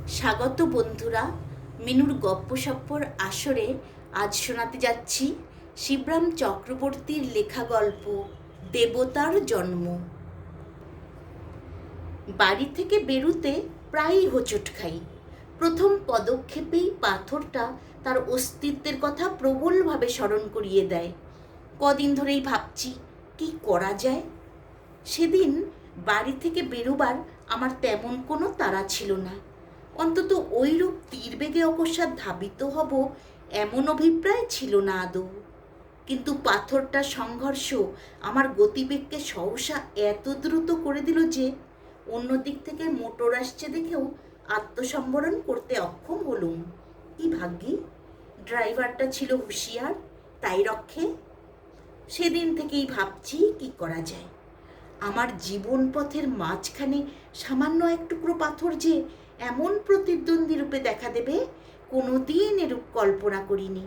স্বাগত বন্ধুরা, মিনুর গপ্পসপ্পর আসরে আজ শোনাতে যাচ্ছি শিবরাম চক্রবর্তীর লেখা গল্প দেবতার জন্ম। বাড়ি থেকে বেরুতে প্রায়ই হোঁচট খাই। প্রথম পদক্ষেপেই পাথরটা তার অস্তিত্বের কথা প্রবলভাবে স্মরণ করিয়ে দেয়। কদিন ধরেই ভাবছি কি করা যায়। সেদিন বাড়ি থেকে বেরোবার আমার তেমন কোনো তাড়া ছিল না। অন্তত ওইরূপ তীরবেগে অকস্মাৎ ধাবিত হব এমন অভিপ্রায় ছিল না আদৌ। কিন্তু পাথরটার সংঘর্ষ আমার গতিবেগকে সহসা এত দ্রুত করে দিল যে অন্যদিক থেকে মোটর আসছে দেখেও আত্মসম্বরণ করতে অক্ষম হলুম। কি ভাগ্যি ড্রাইভারটা ছিল হুঁশিয়ার, তাই রক্ষে। সেদিন থেকেই ভাবছি কি করা যায়। আমার জীবন পথের মাঝখানে সামান্য এক টুকরো পাথর যে এমন প্রতিদ্বন্দ্বী রূপে দেখা দেবে কোনোদিন এরূপ কল্পনা করিনি।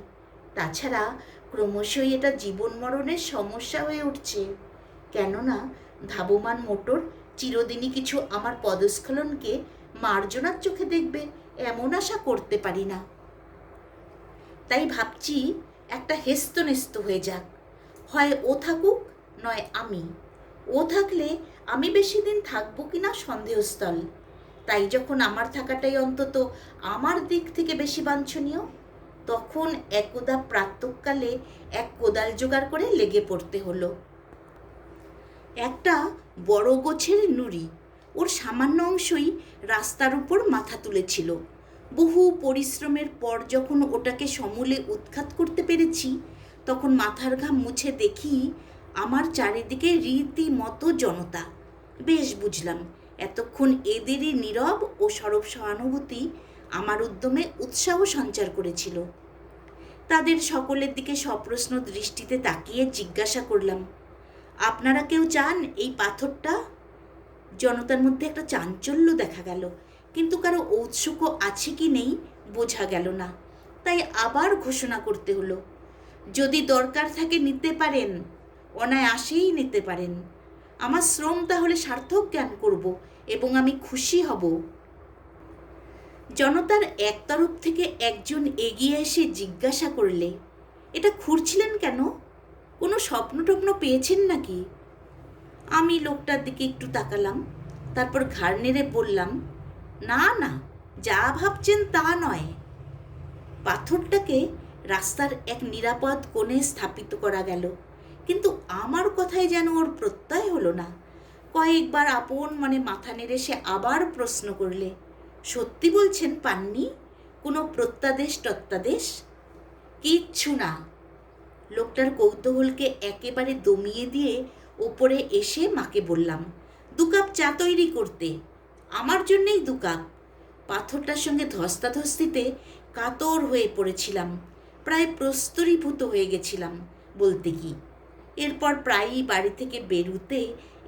তাছাড়া ক্রমশই এটা জীবন মরণের সমস্যা হয়ে উঠছে। কেননা ধাবমান মোটর চিরদিনই কিছু আমার পদস্খলনকে মার্জনার চোখে দেখবে এমন আশা করতে পারি না। তাই ভাবছি একটা হেস্তনেস্ত হয়ে যাক, হয় ও থাকুক নয় আমি। ও থাকলে আমি বেশি দিন থাকবো কিনা সন্দেহস্থল। তাই যখন আমার থাকাটাই অন্তত আমার দিক থেকে বেশি বাঞ্ছনীয়, তখন একদা প্রাতঃকালে এক কোদাল জোগাড় করে লেগে পড়তে হলো। একটা বড় গোছের নুড়ি, ওর সামান্য অংশই রাস্তার উপর মাথা তুলেছিল। বহু পরিশ্রমের পর যখন ওটাকে সমূলে উৎখাত করতে পেরেছি, তখন মাথার ঘাম মুছে দেখি আমার চারিদিকে রীতিমতো জনতা। বেশ বুঝলাম এতক্ষণ এদেরই নীরব ও সরব সহানুভূতি আমার উদ্যমে উৎসাহ সঞ্চার করেছিল। তাদের সকলের দিকে সপ্রশ্ন দৃষ্টিতে তাকিয়ে জিজ্ঞাসা করলাম, আপনারা কেউ চান এই পাথরটা? জনতার মধ্যে একটা চাঞ্চল্য দেখা গেল, কিন্তু কারো ঔৎসুক্য আছে কি নেই বোঝা গেল না। তাই আবার ঘোষণা করতে হলো, যদি দরকার থাকে নিতে পারেন, অনায়াসেই নিতে পারেন। আমার শ্রম তাহলে সার্থক জ্ঞান করব এবং আমি খুশি হব। জনতার এক তরফ থেকে একজন এগিয়ে এসে জিজ্ঞাসা করলে, এটা খুঁড়ছিলেন কেন? কোনো স্বপ্ন টপ্ন পেয়েছেন নাকি? আমি লোকটার দিকে একটু তাকালাম, তারপর ঘাড় নেড়ে বললাম, না না, যা ভাবছেন তা নয়। পাথরটাকে রাস্তার এক নিরাপদ কোণে স্থাপিত করা গেল, কিন্তু আমার কথায় যেন ওর প্রত্যয় হলো না। কয়েকবার আপন মনে মাথা নেড়ে সে আবার প্রশ্ন করলে, সত্যি বলছেন পাননি? কোনো প্রত্যাদেশ টত্যাদেশ? কিচ্ছু না। লোকটার কৌতূহলকে একেবারে দমিয়ে দিয়ে ওপরে এসে মাকে বললাম, 2 কাপ চা তৈরি করতে। আমার জন্যেই 2 কাপ। পাথরটার সঙ্গে ধস্তাধস্তিতে কাতর হয়ে পড়েছিলাম, প্রায় প্রস্তরীভূত হয়ে গেছিলাম বলতে কি। এরপর প্রায়ই বাড়ি থেকে বেরুতে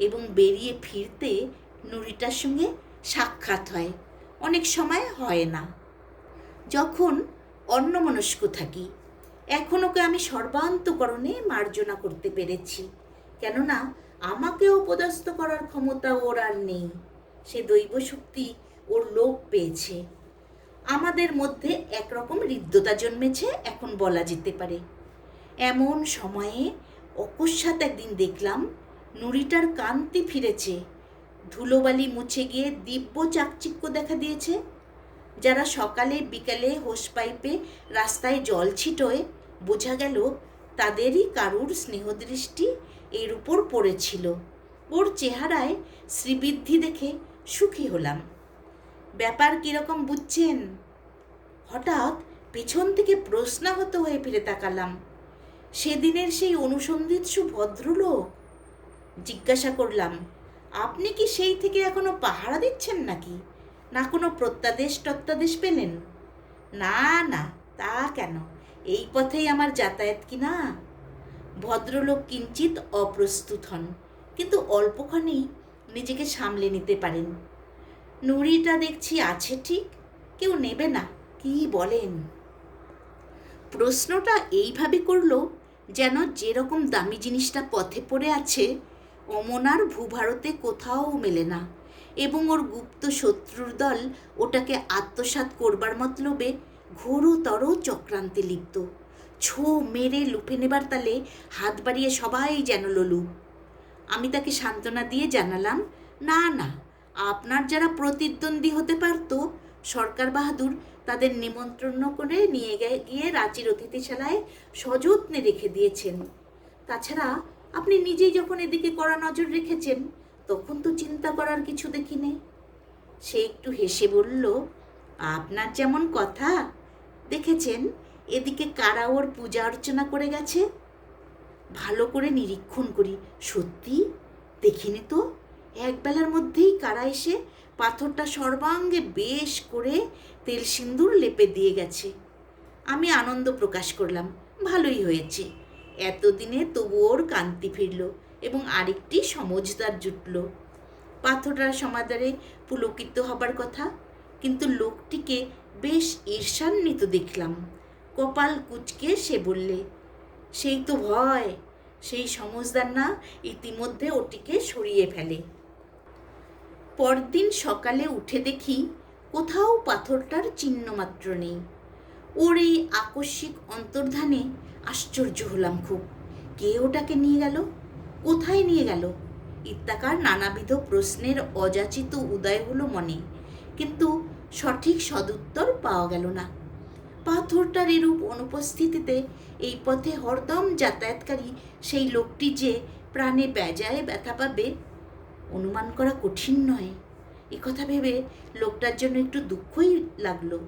এবং বেরিয়ে ফিরতে নুড়িটার সঙ্গে সাক্ষাৎ হয়, অনেক সময় হয় না। যখন অন্যমনস্ক থাকি, এখন ওকে আমি সর্বান্তকরণে মার্জনা করতে পেরেছি। কেননা আমাকে অপদস্থ করার ক্ষমতা ওর আর নেই। সে দৈব শক্তি ওর লোপ পেয়েছে। আমাদের মধ্যে একরকম হৃদ্যতা জন্মেছে এখন বলা যেতে পারে। এমন সময়ে অকস্মাৎ একদিন দেখলাম নুড়িটার কান্তি ফিরেছে, ধুলোবালি মুছে গিয়ে দিব্য চাকচিক্য দেখা দিয়েছে। যারা সকালে বিকালে হোস পাইপে রাস্তায় জল ছিটোয়, বোঝা গেল তাদেরই কারুর স্নেহদৃষ্টি এর উপর পড়েছিল। ওর চেহারায় শ্রীবৃদ্ধি দেখে সুখী হলাম। ব্যাপার কীরকম বুঝছেন? হঠাৎ পেছন থেকে প্রশ্নাহত হয়ে ফিরে তাকালাম। সেদিনের সেই অনুসন্ধিৎসু ভদ্রলোক। জিজ্ঞাসা করলাম, আপনি কি সেই থেকে এখনো পাহারা দিচ্ছেন নাকি? না কোনো প্রত্যাদেশ টত্যাদেশ পেলেন? না না, তা কেন, এই পথেই আমার যাতায়াত কি না। ভদ্রলোক কিঞ্চিত অপ্রস্তুত হন, কিন্তু অল্পক্ষণেই নিজেকে সামলে নিতে পারেন। নুড়িটা দেখছি আছে ঠিক, কেউ নেবে না, কি বলেন? প্রশ্নটা এইভাবে করলো যেন যেরকম দামি জিনিসটা পথে পড়ে আছে অমন আর ভূভারতে কোথাও মেলে না, এবং ওর গুপ্ত শত্রুর দল ওটাকে আত্মসাৎ করবার মতলবে ঘোরতর চক্রান্তে লিপ্ত। ছো মেরে লুফে নেবার তালে হাত বাড়িয়ে সবাই যেন লোলুপ। আমি তাকে সান্ত্বনা দিয়ে জানালাম, না না, আপনার যারা প্রতিদ্বন্দ্বী হতে পারত সরকার বাহাদুর তাদের নিমন্ত্রণ করে নিয়ে গিয়ে রাঁচির অতিথিশালায় সযত্নে রেখে দিয়েছেন। তাছাড়া আপনি নিজেই যখন এদিকে কড়া নজর রেখেছেন তখন তো চিন্তা করার কিছু দেখিনি। সে একটু হেসে বলল, আপনার যেমন কথা, দেখেছেন এদিকে কারা ওর পূজা অর্চনা করে গেছে? ভালো করে নিরীক্ষণ করি, সত্যি দেখিনি তো। একবেলার মধ্যেই কারা এসে পাথরটা সর্বাঙ্গে বেশ করে তেল সিন্দুর লেপে দিয়ে গেছে। আমি আনন্দ প্রকাশ করলাম, ভালোই হয়েছে, এতদিনে তবু ওর কান্তি ফিরল এবং আরেকটি সমজদার জুটল। পাথরটার সমাদরে পুলকিত হবার কথা, কিন্তু লোকটিকে বেশ ঈর্ষান্বিত দেখলাম। কপাল কুঁচকে সে বললে, সেই তো ভয়, সেই সমজদার না ইতিমধ্যে ওটিকে সরিয়ে ফেলে। পরদিন সকালে উঠে দেখি কোথাও পাথরটার চিহ্নমাত্র নেই। ওর এই আকস্মিক অন্তর্ধানে আশ্চর্য হলাম খুব। কে ওটাকে নিয়ে গেল, কোথায় নিয়ে গেল ইত্যাকার নানাবিধ প্রশ্নের অযাচিত উদয় হলো মনে, কিন্তু সঠিক সদুত্তর পাওয়া গেল না। পাথরটার এরূপ অনুপস্থিতিতে এই পথে হরদম যাতায়াতকারী সেই লোকটি যে প্রাণে বেজায় ব্যথা পাবে অনুমান করা কঠিন নয়। এ কথা ভেবে লোকটার জন্য একটু দুঃখই লাগলো।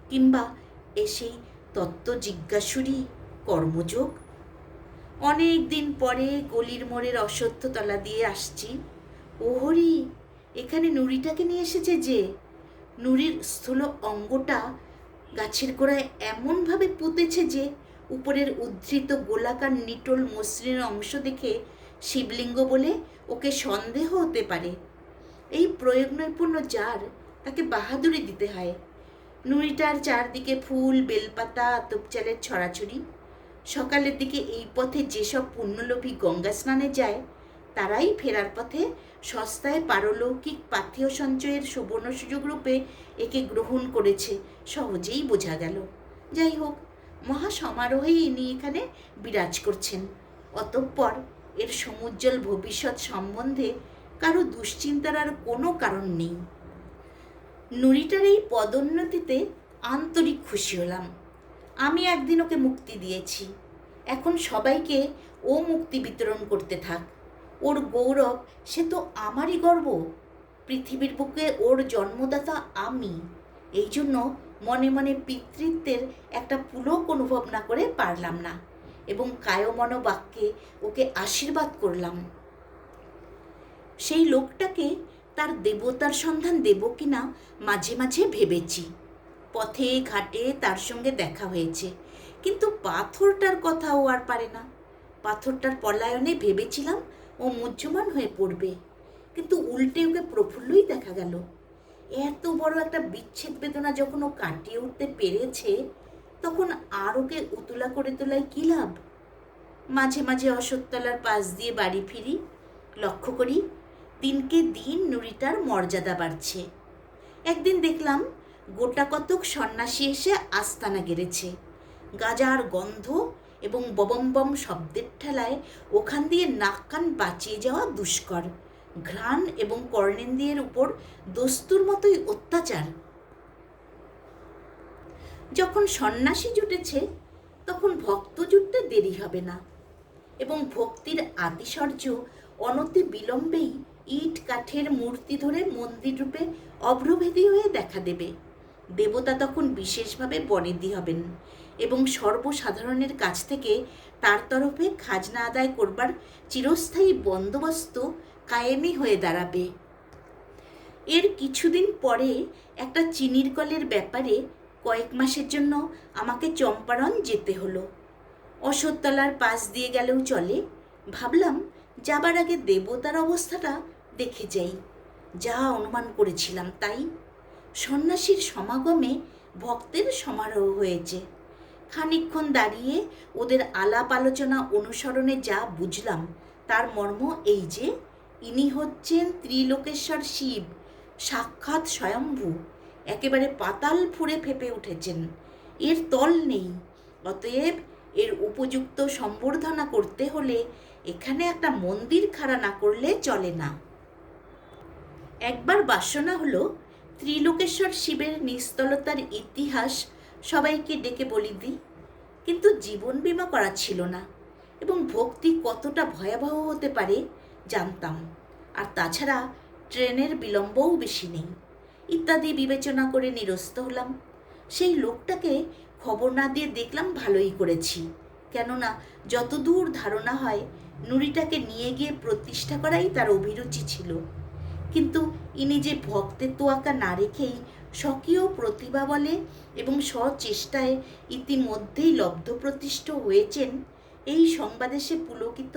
কিংবা সেই তত্ত্ব জিজ্ঞাসুরই কর্মযোগ। অনেক দিন পরে গলির মোড়ের অশ্বত্থতলা দিয়ে আসছি। ওহরি, এখানে নুড়িটাকে নিয়ে এসেছে যে। নুড়ির স্থূল অঙ্গটা গাছের গোড়ায় এমনভাবে পুঁতেছে যে উপরের উদ্ধৃত গোলাকার নিটোল মসৃণ অংশ দেখে শিবলিঙ্গ বলে ওকে সন্দেহ হতে পারে। এই প্রয়োগ নৈপুণ্য যার, তাকে বাহাদুরি দিতে হয়। নুড়িটার চারদিকে ফুল, বেলপাতা, আতপ চালের ছড়াছড়ি। সকালের দিকে এই পথে যেসব পুণ্যলোভী গঙ্গা স্নানে যায় তারাই ফেরার পথে সস্তায় পারলৌকিক পাথেয় সঞ্চয়ের সুবর্ণ সুযোগ রূপে একে গ্রহণ করেছে, সহজেই বোঝা গেল। যাই হোক, মহা সমারোহেই ইনি এখানে বিরাজ করছেন। অতঃপর এর সমুজ্জ্বল ভবিষ্যৎ সম্বন্ধে কারো দুশ্চিন্তার আর কোনো কারণ নেই। নুড়িটার এই পদোন্নতিতে আন্তরিক খুশি হলাম। আমি একদিন ওকে মুক্তি দিয়েছি, এখন সবাইকে ও মুক্তি বিতরণ করতে থাক। ওর গৌরব সে তো আমারই গর্ব। পৃথিবীর বুকে ওর জন্মদাতা আমি, এই জন্য মনে মনে পিতৃত্বের একটা পুলক অনুভব না করে পারলাম না এবং কায়মন বাক্যে ওকে আশীর্বাদ করলাম। সেই লোকটাকে তার দেবতার সন্ধান দেব কিনা মাঝে মাঝে ভেবেছি। পথে ঘাটে তার সঙ্গে দেখা হয়েছে, কিন্তু পাথরটার কথা ও আর পারে না। পাথরটার পলায়নে ভেবেছিলাম ও মুহ্যমান হয়ে পড়বে, কিন্তু উল্টে ওকে প্রফুল্লই দেখা গেল। এত বড় একটা বিচ্ছেদ বেদনা যখন ও কাটিয়ে উঠতে পেরেছে, তখন আর ওকে উতলা করে তোলায় কী লাভ? মাঝে মাঝে অশ্বত্থতলার পাশ দিয়ে বাড়ি ফিরি, লক্ষ্য করি দিনকে দিন নুড়িটার মর্যাদা বাড়ছে। একদিন দেখলাম গোটা কতক সন্ন্যাসী এসে আস্তানা গেড়েছে। গাজার গন্ধ এবং ববম্বম শব্দের ঠেলায় ওখান দিয়ে নাক কান বাঁচিয়ে যাওয়া দুষ্কর। ঘ্রাণ এবং কর্ণেন্দ্রিয়ের উপর দস্তুর মতোই অত্যাচার। যখন সন্ন্যাসী জুটেছে তখন ভক্ত জুটতে দেরি হবে না, এবং ভক্তির আতিশর্য অনতি বিলম্বেই ইট কাঠের মূর্তি ধরে মন্দির রূপে অভ্রভেদী হয়ে দেখা দেবে। দেবতা তখন বিশেষভাবে বনেদি হবেন এবং সর্বসাধারণের কাছ থেকে তার তরফে খাজনা আদায় করবার চিরস্থায়ী বন্দোবস্ত কায়েমি হয়ে দাঁড়াবে। এর কিছুদিন পরে একটা চিনির কলের ব্যাপারে কয়েক মাসের জন্য আমাকে চম্পারণ যেতে হলো। অশ্বত্থতলার পাশ দিয়ে গেলেও চলে। ভাবলাম যাবার আগে দেবতার অবস্থাটা দেখে যাই। যা অনুমান করেছিলাম তাই। সন্ন্যাসীর সমাগমে ভক্তের সমারোহ হয়েছে। খানিকক্ষণ দাঁড়িয়ে ওদের আলাপ আলোচনা অনুসরণে যা বুঝলাম তার মর্ম এই যে, ইনি হচ্ছেন ত্রিলোকেশ্বর শিব, সাক্ষাৎ স্বয়ম্ভু, একেবারে পাতাল ফুঁড়ে ফেপে উঠেছেন। এর তল নেই। অতএব এর উপযুক্ত সম্বর্ধনা করতে হলে এখানে একটা মন্দির খাড়া না করলে চলে না। একবার বাসনা হলো ত্রিলোকেশ্বর শিবের নিস্তলতার ইতিহাস সবাইকে ডেকে বলি দিই, কিন্তু জীবন বীমা করা ছিল না এবং ভক্তি কতটা ভয়াবহ হতে পারে জানতাম। আর তাছাড়া ট্রেনের বিলম্বও বেশি নেই ইত্যাদি বিবেচনা করে নিরস্ত হলাম। সেই লোকটাকে খবর না দিয়ে দেখলাম ভালোই করেছি, কেননা যতদূর ধারণা হয় নুড়িটাকে নিয়ে গিয়ে প্রতিষ্ঠা করাই তার অভিরুচি ছিল। কিন্তু ইনি যে ভক্তের তোয়াক্কা না রেখেই স্বকীয় প্রতিভা বলে এবং স্বচেষ্টায় ইতিমধ্যেই লব্ধপ্রতিষ্ঠ হয়েছেন, এই সংবাদে সে পুলকিত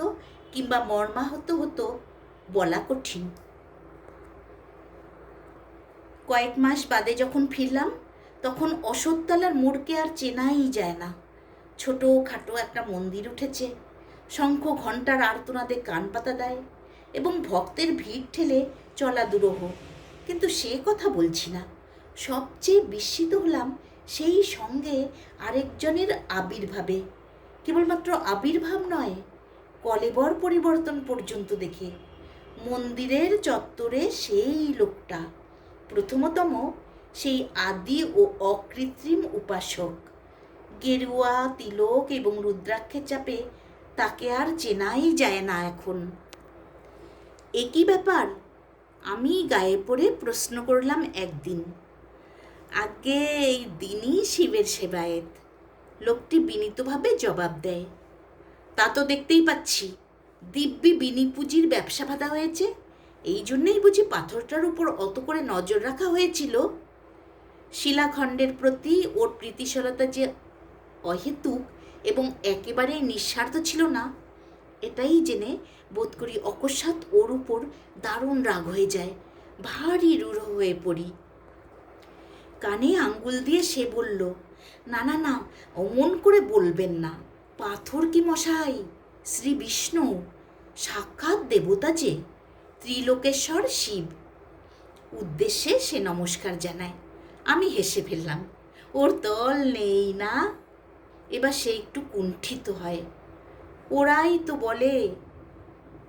কিংবা মর্মাহত হতো বলা কঠিন। কয়েক মাস বাদে যখন ফিরলাম তখন অশোকতলার মোড়কে আর চেনাই যায় না। ছোটো খাটো একটা মন্দির উঠেছে, শঙ্খ ঘণ্টার আর্তনাদে কান পাতা দেয় এবং ভক্তের ভিড় ঠেলে চলা দুরূহ। কিন্তু সে কথা বলছি না। সবচেয়ে বিস্মিত হলাম সেই সঙ্গে আরেকজনের আবির্ভাবে। কেবলমাত্র আবির্ভাব নয়, কলেবর পরিবর্তন পর্যন্ত দেখে। মন্দিরের চত্বরে সেই লোকটা, প্রথমতম সেই আদি ও অকৃত্রিম উপাসক। গেরুয়া তিলক এবং রুদ্রাক্ষের চাপে তাকে আর চেনাই যায় না এখন। একই ব্যাপার? আমি গায়ে পড়ে প্রশ্ন করলাম একদিন। আগে এই দিনই শিবের সেবায়েত, লোকটি বিনীতভাবে জবাব দেয়। তা তো দেখতেই পাচ্ছি, দিব্যি বিনি পুঁজির ব্যবসা বাঁধা হয়েছে। এই জন্যেই বুঝি পাথরটার উপর অত করে নজর রাখা হয়েছিল। শিলাখণ্ডের প্রতি ওর প্রীতিশীলতা যে অহেতুক এবং একেবারেই নিঃস্বার্থ ছিল না, এটাই জেনে বোধ করি অকস্মাৎ ওর উপর দারুণ রাগ হয়ে যায়, ভারী রূঢ় হয়ে পড়ি। কানে আঙ্গুল দিয়ে সে বলল, না না না, অমন করে বলবেন না। পাথর কি মশাই, শ্রী বিষ্ণু, সাক্ষাৎ দেবতা যে, ত্রিলোকেশ্বর শিব। উদ্দেশ্যে সে নমস্কার জানায়। আমি হেসে ফেললাম। ওর তল নেই না? এবার সে একটু কুণ্ঠিত হয়। ওরাই তো বলে।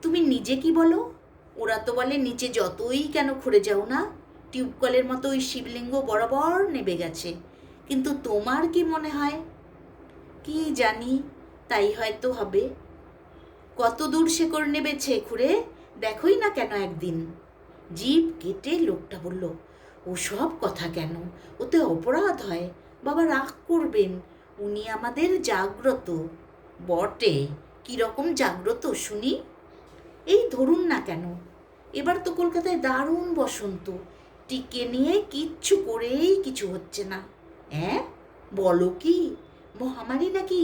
তুমি নিজে কি বলো? ওরা তো বলে নিচে যতই কেন খুঁড়ে যাও না, টিউবকলের মতো ওই শিবলিঙ্গ বরাবর নেবে গেছে। কিন্তু তোমার কি মনে হয়? কি জানি, তাই হয়তো হবে। কত দূর শেকড় নেবেছে খুঁড়ে, দেখোই না কেন একদিন। জিভ কেটে লোকটা বলল, ওসব কথা কেন, ওতে অপরাধ হয়। বাবা রাগ করবেন, উনি আমাদের জাগ্রত। বটে, কীরকম জাগ্রত শুনি? এই ধরুন না কেন, এবার তো কলকাতায় দারুণ বসন্ত, টিকে নিয়ে কিচ্ছু করেই কিছু হচ্ছে না। হ্যাঁ বলো কি, মহামারী নাকি?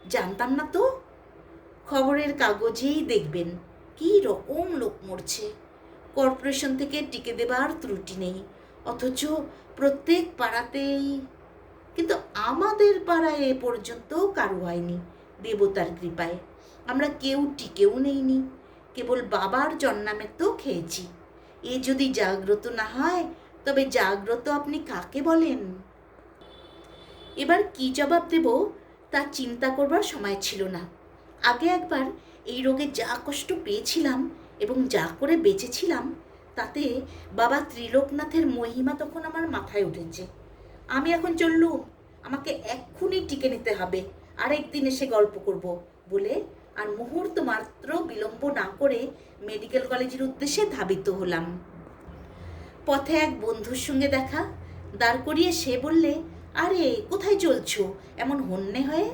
জানতাম না তো। খবরের কাগজেই দেখবেন কি রকম লোক মরছে। কর্পোরেশন থেকে টিকে দেবার ত্রুটি নেই, অথচ প্রত্যেক পাড়াতেই। কিন্তু আমাদের পাড়ায় এ পর্যন্ত কারো হয়নি, দেবতার কৃপায়। আমরা কেউ টিকেও নেইনি, কেবল বাবার জন্নামে তো খেয়েছি। এ যদি জাগ্রত না হয়, তবে জাগ্রত আপনি কাকে বলেন? এবার কি জবাব দেব তা চিন্তা করবার সময় ছিল না। আগে একবার এই রোগে যা কষ্ট পেয়েছিলাম এবং যা করে বেঁচেছিলাম, তাতে বাবা ত্রিলোকনাথের মহিমা তখন আমার মাথায় উঠেছে। আমি এখন চললুম, আমাকে এক্ষুনি টিকে নিতে হবে, আরেকদিন এসে গল্প করব বলে আর মুহূর্ত মাত্র বিলম্ব না করে মেডিকেল কলেজের উদ্দেশ্যে ধাবিত হলাম। পথে এক বন্ধুর সঙ্গে দেখা, দাঁড় করিয়ে সে বললে, আরে কোথায় চলছো এমন হন্যে হয়ে?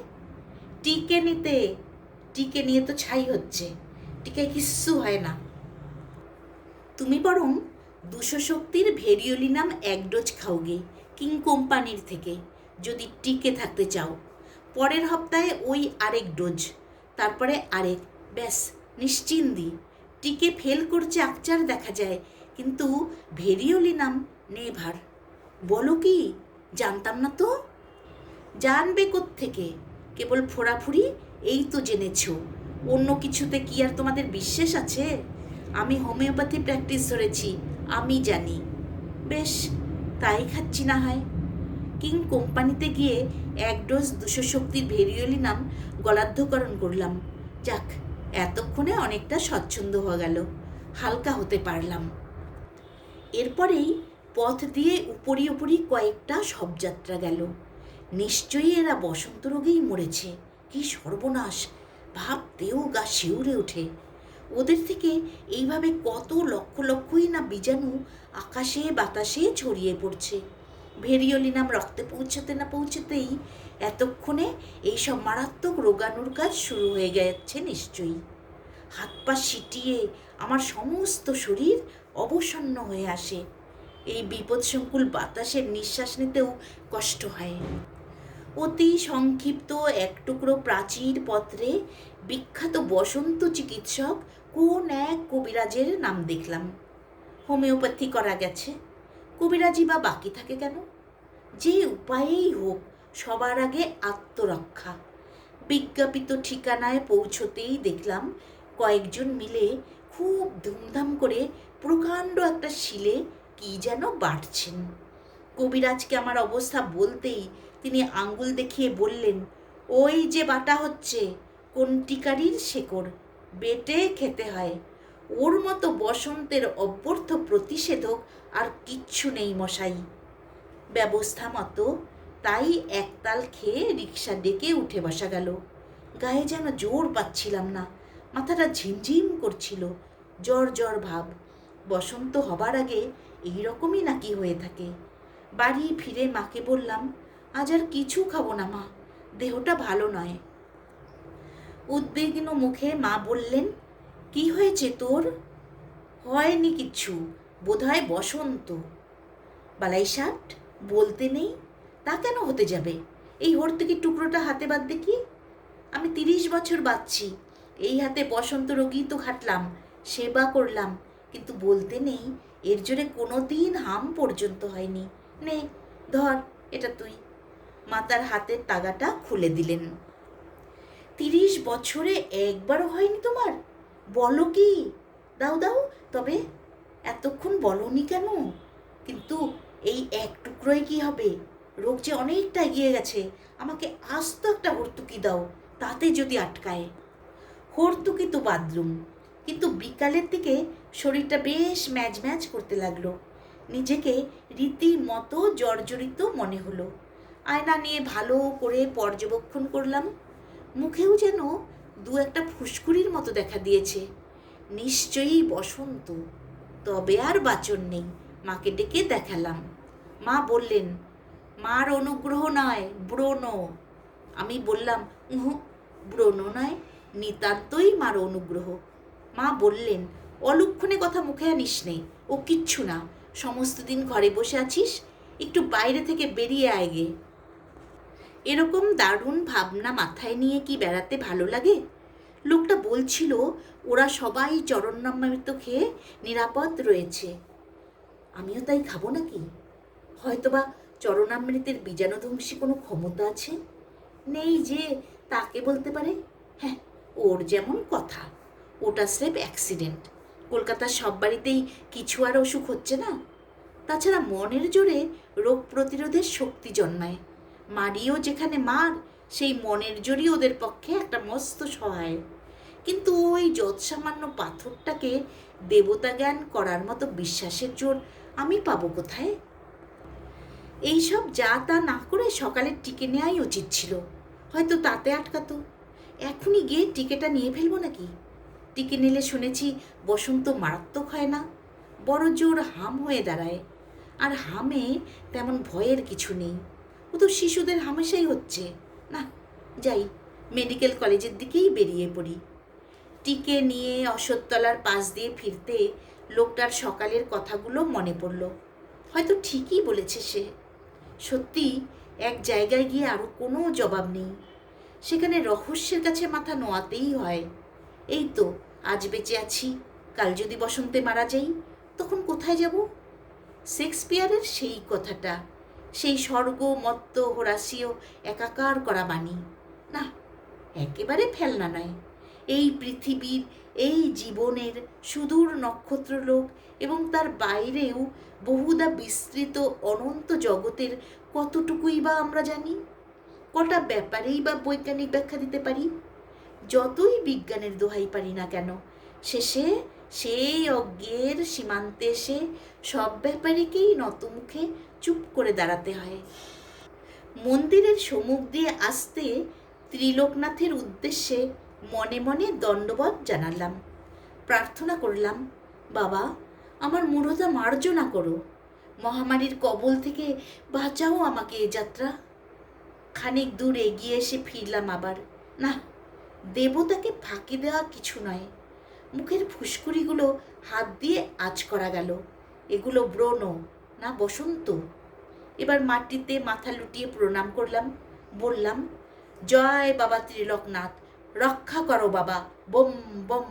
টিকে নিতে। টিকে নিয়ে তো ছাই হচ্ছে, টিকে কিচ্ছু হয় না। তুমি বরং 200 শক্তির ভেরিওলিনাম 1 ডোজ খাওগে কিং কোম্পানির থেকে, যদি টিকে থাকতে চাও। পরের সপ্তাহে ওই আরেক ডোজ, তারপরে আরেক, ব্যাস নিশ্চিন্দি। টিকে ফেল করছে আকচার দেখা যায়, কিন্তু ভেরিওলিনাম নেভার। বলো কি, জানতাম না তো। জানবে কোত্থেকে, কেবল ফোড়াফুড়ি এই তো জেনেছ। অন্য কিছুতে কি আর তোমাদের বিশ্বাস আছে? আমি হোমিওপ্যাথি প্র্যাকটিস ধরেছি, আমি জানি। বেশ, তাই খাচ্ছি না হয়। কিং কোম্পানিতে গিয়ে 1 ডোজ 200 শক্তির ভেরিওলিনাম গলাধ্যকরণ করলাম। যাক, এতক্ষণে অনেকটা স্বচ্ছন্দ হয়ে গেল, হালকা হতে পারলাম। এরপরেই পথ দিয়ে উপরি উপরি কয়েকটা শবযাত্রা গেল। নিশ্চয়ই এরা বসন্ত রোগেই মরেছে। কি সর্বনাশ! ভাবতেও গা শিউরে ওঠে। ওদের থেকে এইভাবে কত লক্ষ লক্ষই না বীজাণু আকাশে বাতাসে ছড়িয়ে পড়ছে। ভেরিওলিনাম রক্তে পৌঁছতে না পৌঁছতেই এতক্ষণে এইসব মারাত্মক রোগাণুর কাজ শুরু হয়ে গেছে নিশ্চয়ই। হাত পা সিটিয়ে আমার সমস্ত শরীর অবসন্ন হয়ে আসে। এই বিপদসংকুল বাতাসের নিঃশ্বাস নিতেও কষ্ট হয়। অতি সংক্ষিপ্ত এক টুকরো প্রাচীর পত্রে বিখ্যাত বসন্ত চিকিৎসক কোন এক কবিরাজের নাম দেখলাম। হোমিওপ্যাথি করা গেছে, কবিরাজি বা বাকি থাকে কেন? যে উপায়েই হোক সবার আগে আত্মরক্ষা। বিজ্ঞাপিত ঠিকানায় পৌঁছতেই দেখলাম কয়েকজন মিলে খুব ধুমধাম করে প্রকাণ্ড একটা শিলে কি যেন বাটছেন। কবিরাজকে আমার অবস্থা বলতেই তিনি আঙ্গুল দেখিয়ে বললেন, ওই যে বাটা হচ্ছে কন্টিকারির শেকড়, বেটে খেতে হয়। ওর মতো বসন্তের অব্যর্থ প্রতিষেধক আর কিচ্ছু নেই মশাই। ব্যবস্থা মতো তাই একতাল খেয়ে রিক্সা ডেকে উঠে বসা গেল। গায়ে যেন জোর পাচ্ছিলাম না, মাথাটা ঝিমঝিম করছিল, জ্বর জ্বর ভাব। বসন্ত হবার আগে এইরকমই নাকি হয়ে থাকে। বাড়ি ফিরে মাকে বললাম, আজ আর কিছু খাবো না মা, দেহটা ভালো নয়। উদ্বিগ্ন মুখে মা বললেন, কি হয়েছে তোর? হয়নি কিচ্ছু, বোধহয় বসন্ত। বালাই ষাট বলতে নেই, তা কেন হতে যাবে? এই হর্তুকি টুকরোটা হাতে বাদ দেখি। আমি 30 বছর বাঁচছি, এই হাতে বসন্ত রোগী তো খাটলাম, সেবা করলাম, কিন্তু বলতে নেই এর জোরে কোনো দিন হাম পর্যন্ত হয়নি। নে ধর এটা তুই। মা তার হাতের তাগাটা খুলে দিলেন। 30 বছরে একবারও হয়নি তোমার? বলো কি? দাও দাও তবে, এতক্ষণ বলনি কেন? কিন্তু এই এক টুকরোয় কি হবে? রোগ যে অনেকটা এগিয়ে গেছে, আমাকে আস্ত একটা হর্তুকি দাও, তাতে যদি আটকায়। হর্তুকি তো বাদলুম, কিন্তু বিকালের দিকে শরীরটা বেশ ম্যাজ ম্যাজ করতে লাগলো। নিজেকে রীতিমতো জর্জরিত মনে হলো। আয়না নিয়ে ভালো করে পর্যবেক্ষণ করলাম। মুখেও যেন দু একটা ফুসকুড়ির মতো দেখা দিয়েছে। নিশ্চয়ই বসন্ত। তবে আর বাচন নেই, মাকে ডেকে দেখালাম। মা বললেন, মার অনুগ্রহ নয়, ব্রণ। আমি বললাম, ব্রণ নয়, নিতান্তই মার অনুগ্রহ। মা বললেন, অলক্ষণে কথা মুখে আনিস নে, ও কিচ্ছু না, সমস্ত দিন ঘরে বসে আছিস, একটু বাইরে থেকে বেরিয়ে আয় গে। এরকম দারুণ ভাবনা মাথায় নিয়ে কি বেড়াতে ভালো লাগে? লোকটা বলছিল ওরা সবাই চরণামৃত খেয়ে নিরাপদ রয়েছে, আমিও তাই খাবো নাকি? হয়তোবা চরণামৃতের বীজাণুধ্বংসী কোনো ক্ষমতা আছে, নেই যে তাকে বলতে পারে। হ্যাঁ, ওর যেমন কথা, ওটা স্রেফ অ্যাক্সিডেন্ট। কলকাতার সব বাড়িতেই কিছু আর অসুখ হচ্ছে না। তাছাড়া মনের জোরে রোগ প্রতিরোধের শক্তি জন্মায়। মারিও যেখানে মার, সেই মনের জোরই ওদের পক্ষে একটা মস্ত সহায়। কিন্তু ওই যৎসামান্য পাথরটাকে দেবতা জ্ঞান করার মতো বিশ্বাসের জোর আমি পাবো কোথায়? এইসব যা তা না করে সকালে টিকে নেওয়াই উচিত ছিল, হয়তো তাতে আটকাতো। এখনই গিয়ে টিকেটা নিয়ে ফেলবো নাকি? টিকে নিলে শুনেছি বসন্ত মারাত্মক হয় না, বড় জোর হাম হয়ে দাঁড়ায়। আর হামে তেমন ভয়ের কিছু নেই, ও তো শিশুদের হামেশাই হচ্ছে। না, যাই, মেডিকেল কলেজের দিকেই বেরিয়ে পড়ি। টিকে নিয়ে অশোকতলার পাশ দিয়ে ফিরতে লোকটার সকালের কথাগুলো মনে পড়ল। হয়তো ঠিকই বলেছে সে। সত্যি এক জায়গায় গিয়ে আরও কোনো জবাব নেই, সেখানে রহস্যের কাছে মাথা নোয়াতেই হয়। এই তো আজ বেঁচে আছি, কাল যদি বসন্তে মারা যাই, তখন কোথায় যাব? শেক্সপিয়ারের সেই কথাটা, সেই স্বর্গ মত্ত হোরাসীয় একাকার করা বাণী, না একেবারে ফেলনা নয়। এই পৃথিবীর, এই জীবনের সুদূর নক্ষত্রলোক এবং তার বাইরেও বহুদা বিস্তৃত অনন্ত জগতের কতটুকুই বা আমরা জানি? কটা ব্যাপারেই বা বৈজ্ঞানিক ব্যাখ্যা দিতে পারি? যতই বিজ্ঞানের দোহাই পারি না কেন, শেষে সেই অজ্ঞের সীমান্তে এসে সব ব্যাপারেকেই নতমুখে চুপ করে দাঁড়াতে হয়। মন্দিরের সম্মুখ দিয়ে আসতে ত্রিলোকনাথের উদ্দেশ্যে মনে মনে দণ্ডবত জানালাম, প্রার্থনা করলাম, বাবা আমার মূঢ়তা মার্জনা করো, মহামারীর কবল থেকে বাঁচাও আমাকে এ যাত্রা। খানিক দূর এগিয়ে এসে ফিরলাম আবার। না, দেবতাকে ফাঁকি দেওয়া কিছু নয়। মুখের ফুসকুড়িগুলো হাত দিয়ে আঁচ করা গেল। এগুলো ব্রণ না বসন্ত। এবার মাটিতে মাথা লুটিয়ে প্রণাম করলাম, বললাম, জয় বাবা ত্রিলোকনাথ, রক্ষা করো বাবা, বম বম।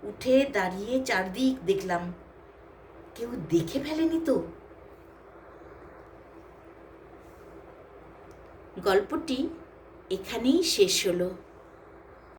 উঠে দাঁড়িয়ে চারদিক দেখলাম, কেউ দেখে ফেলেনি তো? গল্পটি এখানেই শেষ হলো।